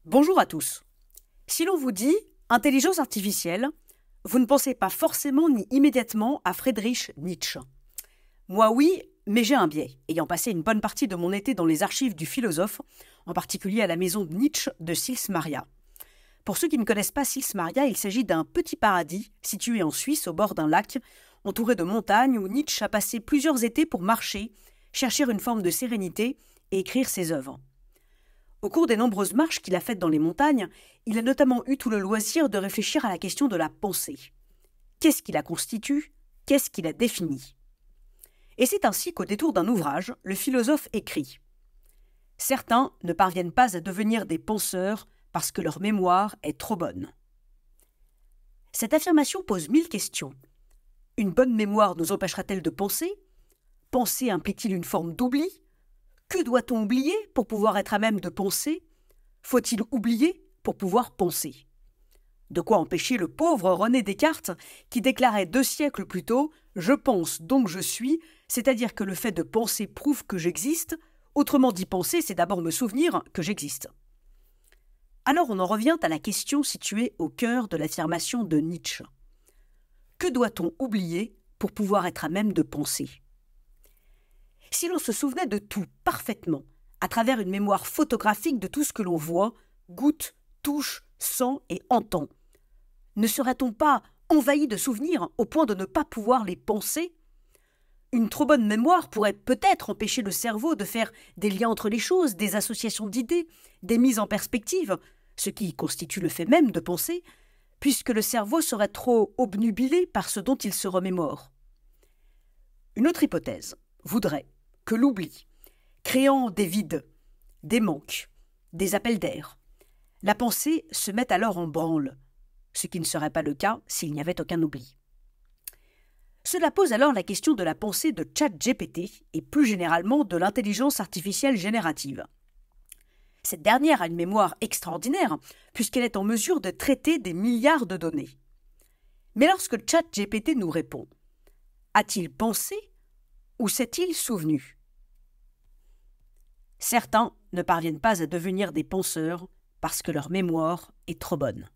Bonjour à tous. Si l'on vous dit intelligence artificielle, vous ne pensez pas forcément ni immédiatement à Friedrich Nietzsche. Moi oui, mais j'ai un biais, ayant passé une bonne partie de mon été dans les archives du philosophe, en particulier à la maison de Nietzsche de Sils Maria. Pour ceux qui ne connaissent pas Sils Maria, il s'agit d'un petit paradis situé en Suisse au bord d'un lac, entouré de montagnes où Nietzsche a passé plusieurs étés pour marcher, chercher une forme de sérénité et écrire ses œuvres. Au cours des nombreuses marches qu'il a faites dans les montagnes, il a notamment eu tout le loisir de réfléchir à la question de la pensée. Qu'est-ce qui la constitue? Qu'est-ce qui la définit? Et c'est ainsi qu'au détour d'un ouvrage, le philosophe écrit « Certains ne parviennent pas à devenir des penseurs parce que leur mémoire est trop bonne. » Cette affirmation pose 1000 questions. Une bonne mémoire nous empêchera-t-elle de penser? Penser implique-t-il une forme d'oubli? Que doit-on oublier pour pouvoir être à même de penser? Faut-il oublier pour pouvoir penser? De quoi empêcher le pauvre René Descartes qui déclarait 2 siècles plus tôt « Je pense donc je suis », c'est-à-dire que le fait de penser prouve que j'existe, autrement dit penser, c'est d'abord me souvenir que j'existe. Alors on en revient à la question située au cœur de l'affirmation de Nietzsche. Que doit-on oublier pour pouvoir être à même de penser? Si l'on se souvenait de tout parfaitement, à travers une mémoire photographique de tout ce que l'on voit, goûte, touche, sent et entend, ne serait-on pas envahi de souvenirs au point de ne pas pouvoir les penser? Une trop bonne mémoire pourrait peut-être empêcher le cerveau de faire des liens entre les choses, des associations d'idées, des mises en perspective, ce qui constitue le fait même de penser, puisque le cerveau serait trop obnubilé par ce dont il se remémore. Une autre hypothèse voudrait que l'oubli, créant des vides, des manques, des appels d'air, la pensée se mette alors en branle, ce qui ne serait pas le cas s'il n'y avait aucun oubli. Cela pose alors la question de la pensée de ChatGPT et plus généralement de l'intelligence artificielle générative. Cette dernière a une mémoire extraordinaire puisqu'elle est en mesure de traiter des milliards de données. Mais lorsque ChatGPT nous répond, a-t-il pensé ou s'est-il souvenu? Certains ne parviennent pas à devenir des penseurs parce que leur mémoire est trop bonne.